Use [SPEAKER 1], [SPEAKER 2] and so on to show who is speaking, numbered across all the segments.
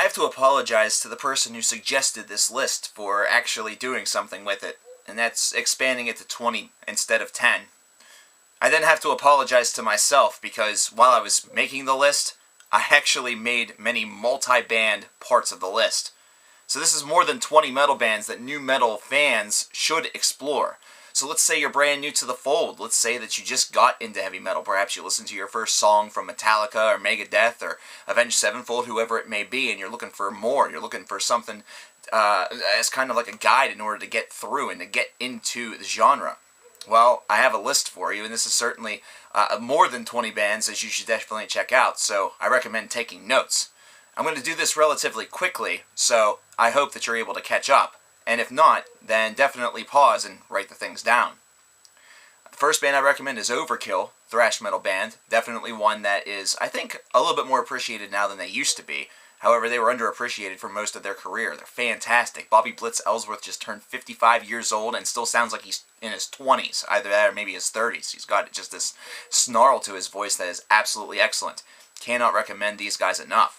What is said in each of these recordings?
[SPEAKER 1] I have to apologize to the person who suggested this list for actually doing something with it, and that's expanding it to 20 instead of 10. I then have to apologize to myself because while I was making the list, I actually made many multi-band parts of the list. So this is more than 20 metal bands that new metal fans should explore. So let's say you're brand new to the fold. Let's say that you just got into heavy metal. Perhaps you listened to your first song from Metallica or Megadeth or Avenged Sevenfold, whoever it may be, and you're looking for more. You're looking for something as kind of like a guide in order to get through and to get into the genre. Well, I have a list for you, and this is certainly more than 20 bands as you should definitely check out, so I recommend taking notes. I'm going to do this relatively quickly, so I hope that you're able to catch up. And if not, then definitely pause and write the things down. The first band I recommend is Overkill, thrash metal band. Definitely one that is, I think, a little bit more appreciated now than they used to be. However, they were underappreciated for most of their career. They're fantastic. Bobby Blitz Ellsworth just turned 55 years old and still sounds like he's in his 20s. Either that or maybe his 30s. He's got just this snarl to his voice that is absolutely excellent. Cannot recommend these guys enough.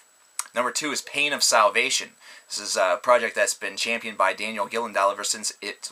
[SPEAKER 1] Number 2 is Pain of Salvation. This is a project that's been championed by Daniel Gillendahl ever since it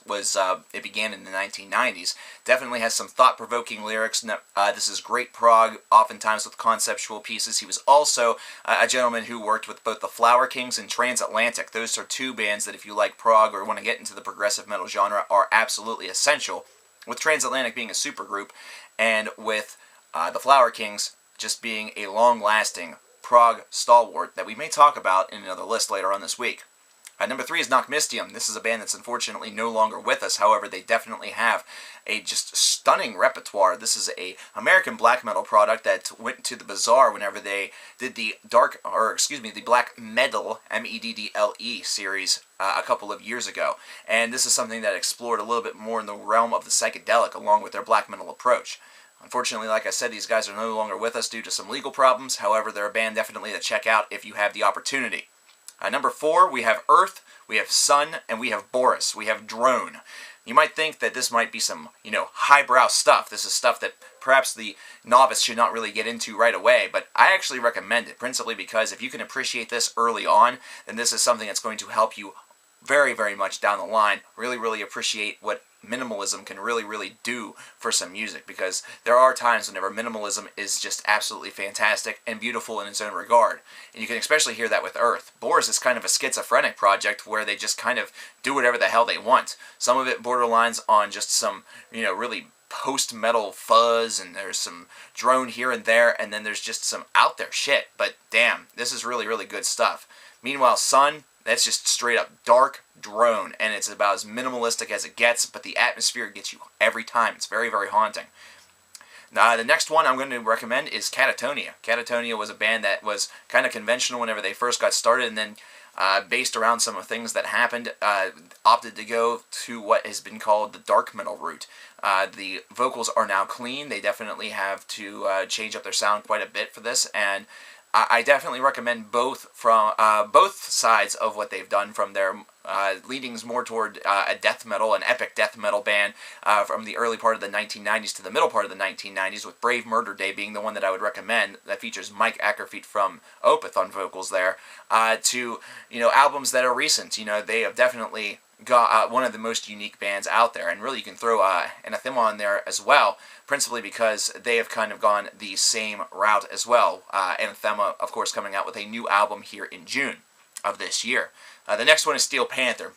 [SPEAKER 1] began in the 1990s. Definitely has some thought-provoking lyrics. This is great prog, oftentimes with conceptual pieces. He was also a gentleman who worked with both the Flower Kings and Transatlantic. Those are two bands that if you like prog or want to get into the progressive metal genre are absolutely essential. With Transatlantic being a supergroup and with the Flower Kings just being a long-lasting prog stalwart that we may talk about in another list later on this week. Number 3 is Knockmistium. This is a band that's unfortunately no longer with us. However, they definitely have a just stunning repertoire. This is a American black metal product that went to the bazaar whenever they did the the black metal MEDDLE series a couple of years ago. And this is something that explored a little bit more in the realm of the psychedelic along with their black metal approach. Unfortunately, like I said, these guys are no longer with us due to some legal problems. However, they're a band definitely to check out if you have the opportunity. Number 4, we have Earth, we have Sun, and we have Boris. We have Drone. You might think that this might be some, highbrow stuff. This is stuff that perhaps the novice should not really get into right away, but I actually recommend it, principally because if you can appreciate this early on, then this is something that's going to help you very, very much down the line. Really, really appreciate what minimalism can really do for some music, because there are times whenever minimalism is just absolutely fantastic and beautiful in its own regard, and you can especially hear that with Earth. Boris is kind of a schizophrenic project where they just kind of do whatever the hell they want. Some of it borderlines on just some really post-metal fuzz, and there's some drone here and there, and then there's just some out there shit, but damn, this is really good stuff. Meanwhile, Sun, that's just straight up dark drone, and it's about as minimalistic as it gets, but the atmosphere gets you every time. It's very haunting. Now, the next one I'm going to recommend is Catatonia. Catatonia was a band that was kind of conventional whenever they first got started, and then based around some of the things that happened, opted to go to what has been called the dark metal route. The vocals are now clean. They definitely have to change up their sound quite a bit for this, and I definitely recommend both sides of what they've done, from their leanings more toward a death metal, an epic death metal band from the early part of the 1990s to the middle part of the 1990s, with Brave Murder Day being the one that I would recommend, that features Mike Ackerfeet from Opeth on vocals there, to albums that are recent. They have definitely got one of the most unique bands out there, and really you can throw Anathema on there as well, principally because they have kind of gone the same route as well. Anathema, of course, coming out with a new album here in June of this year. The next one is Steel Panther.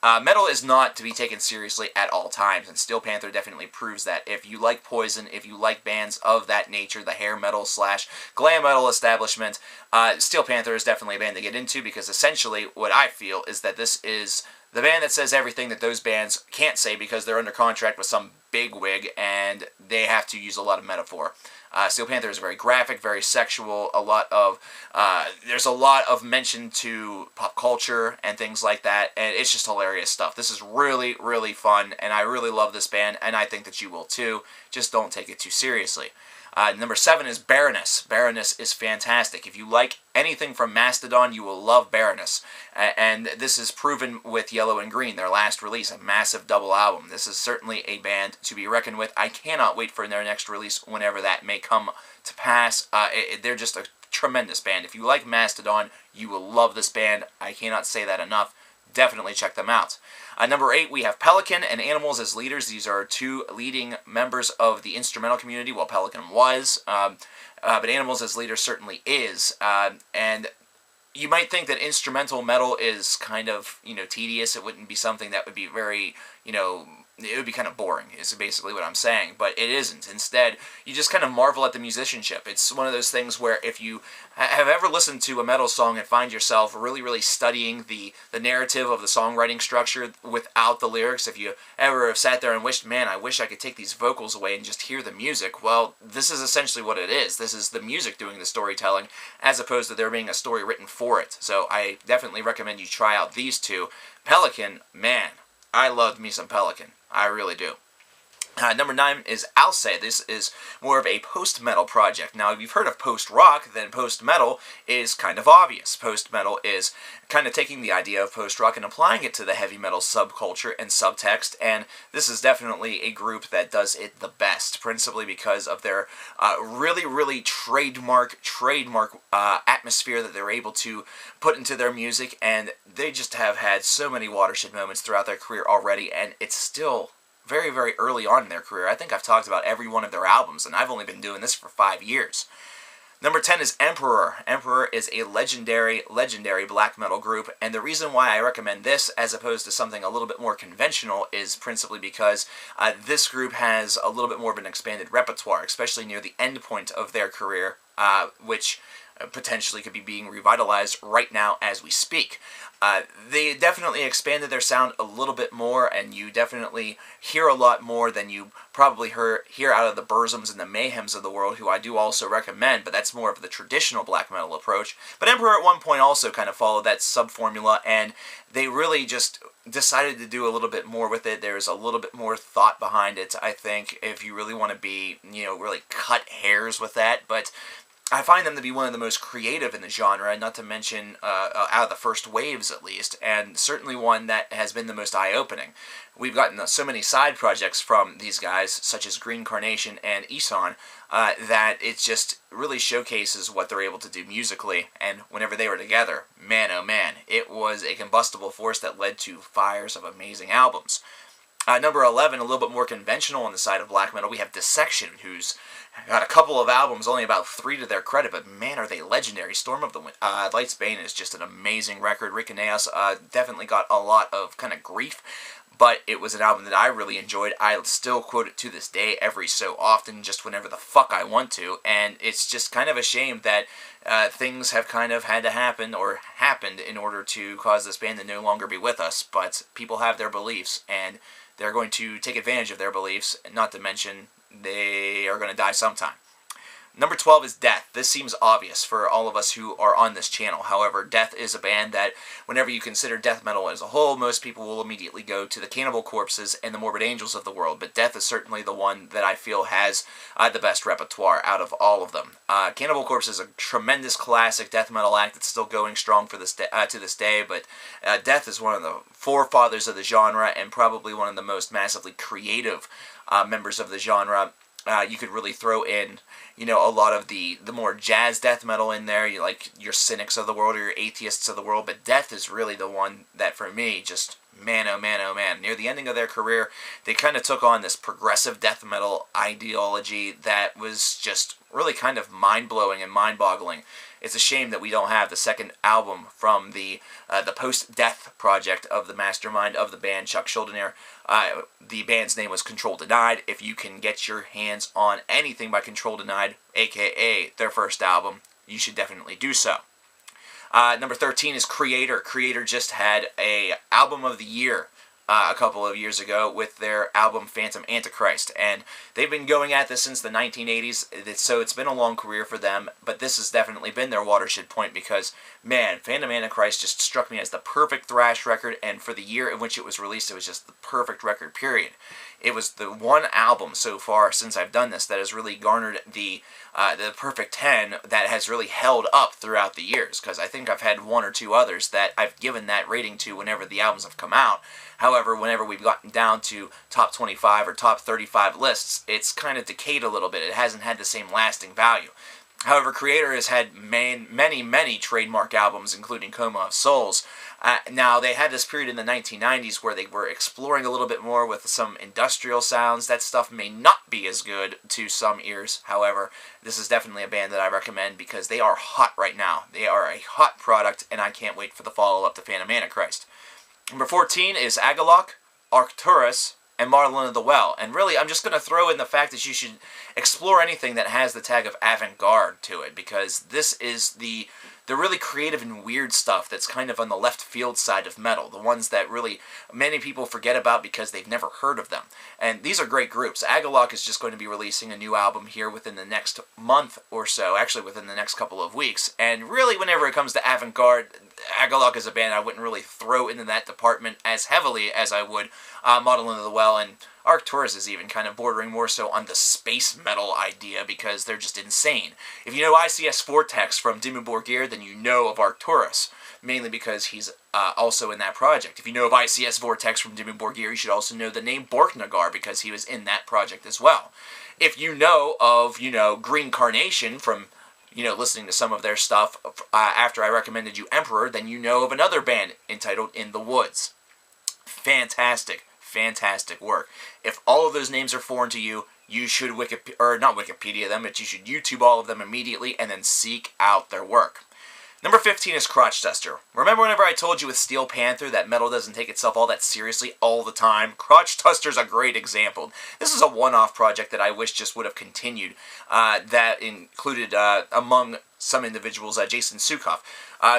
[SPEAKER 1] Metal is not to be taken seriously at all times, and Steel Panther definitely proves that. If you like Poison, if you like bands of that nature, the hair metal / glam metal establishment, Steel Panther is definitely a band to get into, because essentially what I feel is that this is the band that says everything that those bands can't say because they're under contract with some bigwig and they have to use a lot of metaphor. Steel Panther is very graphic, very sexual. There's a lot of mention to pop culture and things like that, and it's just hilarious stuff. This is really fun, and I really love this band, and I think that you will too. Just don't take it too seriously. Number 7 is Baroness. Baroness is fantastic. If you like anything from Mastodon, you will love Baroness. And this is proven with Yellow and Green, their last release, a massive double album. This is certainly a band to be reckoned with. I cannot wait for their next release whenever that may come to pass. They're just a tremendous band. If you like Mastodon, you will love this band. I cannot say that enough. Definitely check them out. Number 8, we have Pelican and Animals as leaders. These are two leading members of the instrumental community. Well, Pelican was, but Animals as leader certainly is. And you might think that instrumental metal is kind of, tedious. It wouldn't be something that would be very, it would be kind of boring, is basically what I'm saying, but it isn't. Instead, you just kind of marvel at the musicianship. It's one of those things where if you have ever listened to a metal song and find yourself really, really studying the narrative of the songwriting structure without the lyrics, if you ever have sat there and wished, man, I wish I could take these vocals away and just hear the music, well, this is essentially what it is. This is the music doing the storytelling, as opposed to there being a story written for it. So I definitely recommend you try out these two. Pelican, man, I loved me some Pelican. I really do. Number 9 is Alce. This is more of a post-metal project. Now, if you've heard of post-rock, then post-metal is kind of obvious. Post-metal is kind of taking the idea of post-rock and applying it to the heavy metal subculture and subtext, and this is definitely a group that does it the best, principally because of their really, really trademark atmosphere that they're able to put into their music, and they just have had so many watershed moments throughout their career already, and it's still very, very early on in their career. I think I've talked about every one of their albums, and I've only been doing this for 5 years. Number 10 is Emperor. Emperor is a legendary black metal group, and the reason why I recommend this as opposed to something a little bit more conventional is principally because this group has a little bit more of an expanded repertoire, especially near the end point of their career, which potentially could be being revitalized right now as we speak. They definitely expanded their sound a little bit more, and you definitely hear a lot more than you probably hear out of the Burzums and the Mayhems of the world, who I do also recommend, but that's more of the traditional black metal approach. But Emperor at one point also kind of followed that sub-formula, and they really just decided to do a little bit more with it. There's a little bit more thought behind it, I think, if you really want to be, really cut hairs with that, but I find them to be one of the most creative in the genre, not to mention out of the first waves at least, and certainly one that has been the most eye-opening. We've gotten so many side projects from these guys, such as Green Carnation and Isan, that it just really showcases what they're able to do musically, and whenever they were together, man oh man, it was a combustible force that led to fires of amazing albums. Number 11, a little bit more conventional on the side of black metal, we have Dissection, who's got a couple of albums, only about 3 to their credit, but man, are they legendary. Storm of the Light's Bane is just an amazing record. Rikaneos definitely got a lot of kind of grief, but it was an album that I really enjoyed. I still quote it to this day every so often, just whenever the fuck I want to, and it's just kind of a shame that things have kind of had to happen, or happened, in order to cause this band to no longer be with us, but people have their beliefs, and they're going to take advantage of their beliefs, not to mention they are going to die sometime. Number 12 is Death. This seems obvious for all of us who are on this channel. However, Death is a band that, whenever you consider death metal as a whole, most people will immediately go to the Cannibal Corpses and the Morbid Angels of the world. But Death is certainly the one that I feel has the best repertoire out of all of them. Cannibal Corpse is a tremendous classic death metal act that's still going strong for this to this day. But Death is one of the forefathers of the genre, and probably one of the most massively creative members of the genre. You could really throw in, a lot of the more jazz death metal in there, like your cynics of the world or your atheists of the world, but Death is really the one that, for me, just, man, oh man, oh man. Near the ending of their career, they kind of took on this progressive death metal ideology that was just really kind of mind-blowing and mind-boggling. It's a shame that we don't have the second album from the post-death project of the mastermind of the band, Chuck Schuldiner. The band's name was Control Denied. If you can get your hands on anything by Control Denied, aka their first album, you should definitely do so. Number 13 is Creator. Creator just had a album of the year a couple of years ago with their album Phantom Antichrist, and they've been going at this since the 1980s, so it's been a long career for them, but this has definitely been their watershed point because, man, Phantom Antichrist just struck me as the perfect thrash record, and for the year in which it was released, it was just the perfect record, period. It was the one album so far since I've done this that has really garnered the perfect 10 that has really held up throughout the years, because I think I've had 1 or 2 others that I've given that rating to whenever the albums have come out. However, whenever we've gotten down to top 25 or top 35 lists, it's kind of decayed a little bit. It hasn't had the same lasting value. However, Creator has had many trademark albums, including Coma of Souls. Now, they had this period in the 1990s where they were exploring a little bit more with some industrial sounds. That stuff may not be as good to some ears. However, this is definitely a band that I recommend because they are hot right now. They are a hot product, and I can't wait for the follow-up to Phantom Antichrist. Number 14 is Agalloch, Arcturus, and Marlin of the Well. And really, I'm just going to throw in the fact that you should explore anything that has the tag of avant-garde to it, because this is the really creative and weird stuff that's kind of on the left field side of metal, the ones that really many people forget about because they've never heard of them. And these are great groups. Agalloch is just going to be releasing a new album here within the next month or so, actually within the next couple of weeks. And really, whenever it comes to avant-garde, Agalloch is a band I wouldn't really throw into that department as heavily as I would Marlin of the Well, and Arcturus is even kind of bordering more so on the space metal idea because they're just insane. If you know ICS Vortex from Dimmu Borgir, then you know of Arcturus, mainly because he's also in that project. If you know of ICS Vortex from Dimmu Borgir, you should also know the name Borknagar because he was in that project as well. If you know of, Green Carnation from, listening to some of their stuff after I recommended you Emperor, then you know of another band entitled In the Woods. Fantastic work. If all of those names are foreign to you, you should not Wikipedia them, but you should YouTube all of them immediately and then seek out their work. Number 15 is Crotch Duster. Remember whenever I told you with Steel Panther that metal doesn't take itself all that seriously all the time? Crotch Duster's a great example. This is a one-off project that I wish just would have continued. That included, among some individuals, Jason Sukoff,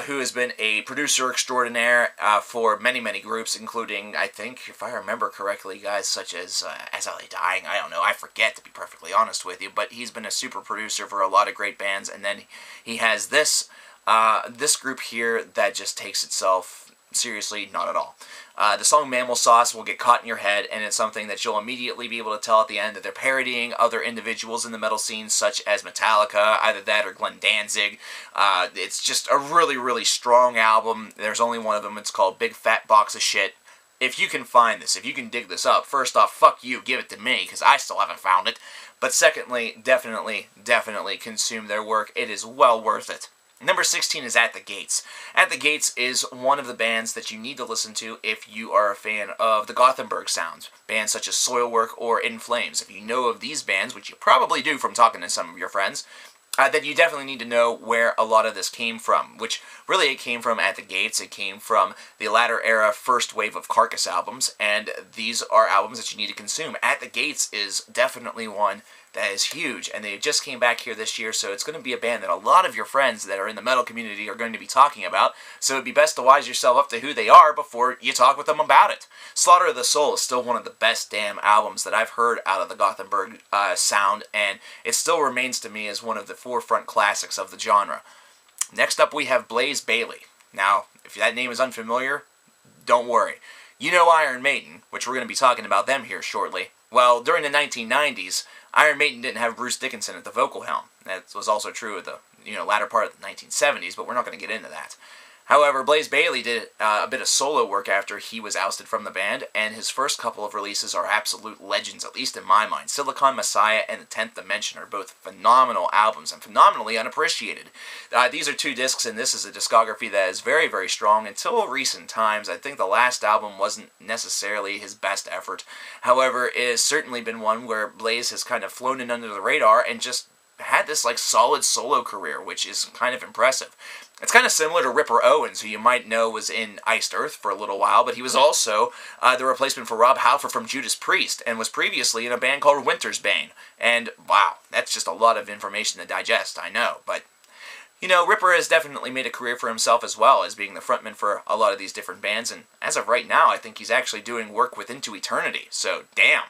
[SPEAKER 1] who has been a producer extraordinaire for many groups, including, I think, if I remember correctly, guys such as As I Lay Dying. I don't know, I forget, to be perfectly honest with you, but he's been a super producer for a lot of great bands, and then he has this group here that just takes itself seriously, not at all. The song Mammal Sauce will get caught in your head, and it's something that you'll immediately be able to tell at the end that they're parodying other individuals in the metal scene, such as Metallica, either that or Glenn Danzig. It's just a really strong album. There's only one of them. It's called Big Fat Box of Shit. If you can find this, if you can dig this up, first off, fuck you, give it to me, because I still haven't found it. But secondly, definitely consume their work. It is well worth it. Number 16 is At the Gates. At the Gates is one of the bands that you need to listen to if you are a fan of the Gothenburg sounds. Bands such as Soilwork or In Flames. If you know of these bands, which you probably do from talking to some of your friends, then you definitely need to know where a lot of this came from. Which, really, it came from At the Gates. It came from the latter era first wave of Carcass albums. And these are albums that you need to consume. At the Gates is definitely one that is huge, and they just came back here this year, so it's going to be a band that a lot of your friends that are in the metal community are going to be talking about, so it'd be best to wise yourself up to who they are before you talk with them about it. Slaughter of the Soul is still one of the best damn albums that I've heard out of the Gothenburg sound, and it still remains to me as one of the forefront classics of the genre. Next up we have Blaze Bayley. Now, if that name is unfamiliar, don't worry. You know Iron Maiden, which we're going to be talking about them here shortly. Well, during the 1990s, Iron Maiden didn't have Bruce Dickinson at the vocal helm. That was also true of the latter part of the 1970s, but we're not going to get into that. However, Blaze Bayley did a bit of solo work after he was ousted from the band, and his first couple of releases are absolute legends, at least in my mind. Silicon Messiah and The 10th Dimension are both phenomenal albums and phenomenally unappreciated. These are 2 discs, and this is a discography that is very strong until recent times. I think the last album wasn't necessarily his best effort. However, it has certainly been one where Blaze has kind of flown in under the radar and just had this solid solo career, which is kind of impressive. It's kind of similar to Ripper Owens, who you might know was in Iced Earth for a little while, but he was also the replacement for Rob Halford from Judas Priest, and was previously in a band called Winter's Bane. And wow, that's just a lot of information to digest, I know, but Ripper has definitely made a career for himself as well as being the frontman for a lot of these different bands, and as of right now, I think he's actually doing work with Into Eternity, so damn.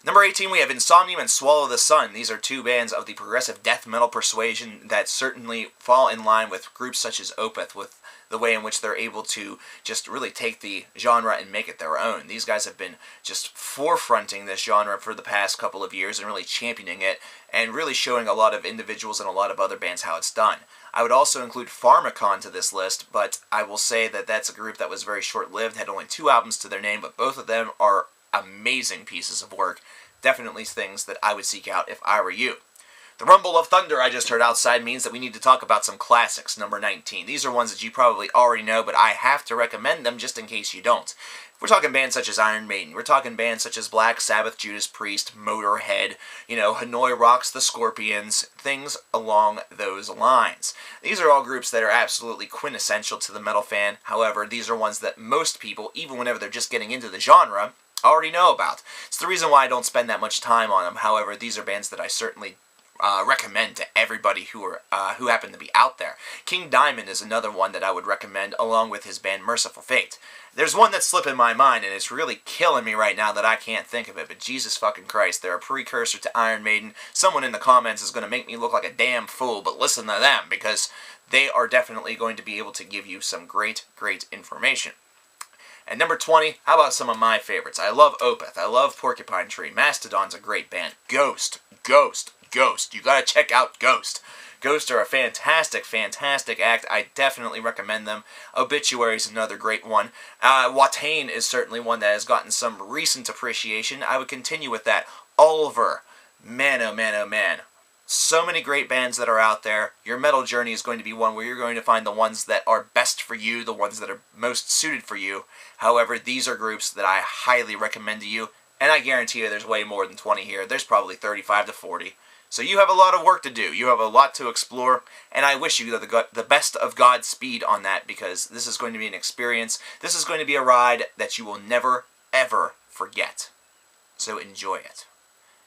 [SPEAKER 1] Number 18, we have Insomnium and Swallow the Sun. These are 2 bands of the progressive death metal persuasion that certainly fall in line with groups such as Opeth, with the way in which they're able to just really take the genre and make it their own. These guys have been just forefronting this genre for the past couple of years and really championing it and really showing a lot of individuals and a lot of other bands how it's done. I would also include Pharmakon to this list, but I will say that that's a group that was very short-lived, had only 2 albums to their name, but both of them are amazing pieces of work. Definitely things that I would seek out if I were you. The rumble of thunder I just heard outside means that we need to talk about some classics, number 19. These are ones that you probably already know, but I have to recommend them just in case you don't. We're talking bands such as Iron Maiden. We're talking bands such as Black Sabbath, Judas Priest, Motorhead, Hanoi Rocks, The Scorpions, things along those lines. These are all groups that are absolutely quintessential to the metal fan. However, these are ones that most people, even whenever they're just getting into the genre, already know about. It's the reason why I don't spend that much time on them. However, these are bands that I certainly recommend to everybody who happen to be out there. King Diamond is another one that I would recommend, along with his band Merciful Fate. There's one that's slipping my mind, and it's really killing me right now that I can't think of it, but Jesus fucking Christ, they're a precursor to Iron Maiden. Someone in the comments is going to make me look like a damn fool, but listen to them, because they are definitely going to be able to give you some great, great information. And number 20, how about some of my favorites? I love Opeth. I love Porcupine Tree. Mastodon's a great band. Ghost. You gotta check out Ghost. Ghost are a fantastic, fantastic act. I definitely recommend them. Obituary is another great one. Watain is certainly one that has gotten some recent appreciation. I would continue with that. Ulver. Man, oh man, oh man. So many great bands that are out there. Your metal journey is going to be one where you're going to find the ones that are best for you, the ones that are most suited for you. However, these are groups that I highly recommend to you, and I guarantee you there's way more than 20 here. There's probably 35 to 40. So you have a lot of work to do. You have a lot to explore, and I wish you the best of Godspeed on that, because this is going to be an experience. This is going to be a ride that you will never, ever forget. So enjoy it.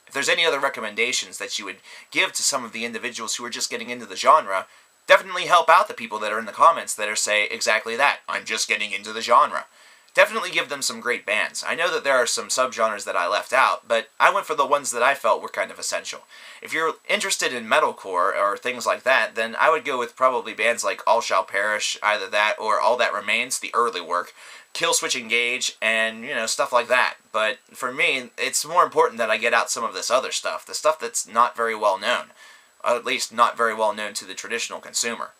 [SPEAKER 1] If there's any other recommendations that you would give to some of the individuals who are just getting into the genre, definitely help out the people that are in the comments that are say exactly that. I'm just getting into the genre. Definitely give them some great bands. I know that there are some subgenres that I left out, but I went for the ones that I felt were kind of essential. If you're interested in metalcore or things like that, then I would go with probably bands like All Shall Perish, either that or All That Remains, the early work, Killswitch Engage, and, stuff like that. But for me, it's more important that I get out some of this other stuff, the stuff that's not very well known, or at least not very well known to the traditional consumer.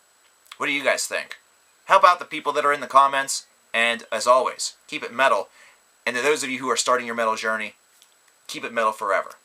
[SPEAKER 1] What do you guys think? Help out the people that are in the comments. And, as always, keep it metal. And to those of you who are starting your metal journey, keep it metal forever.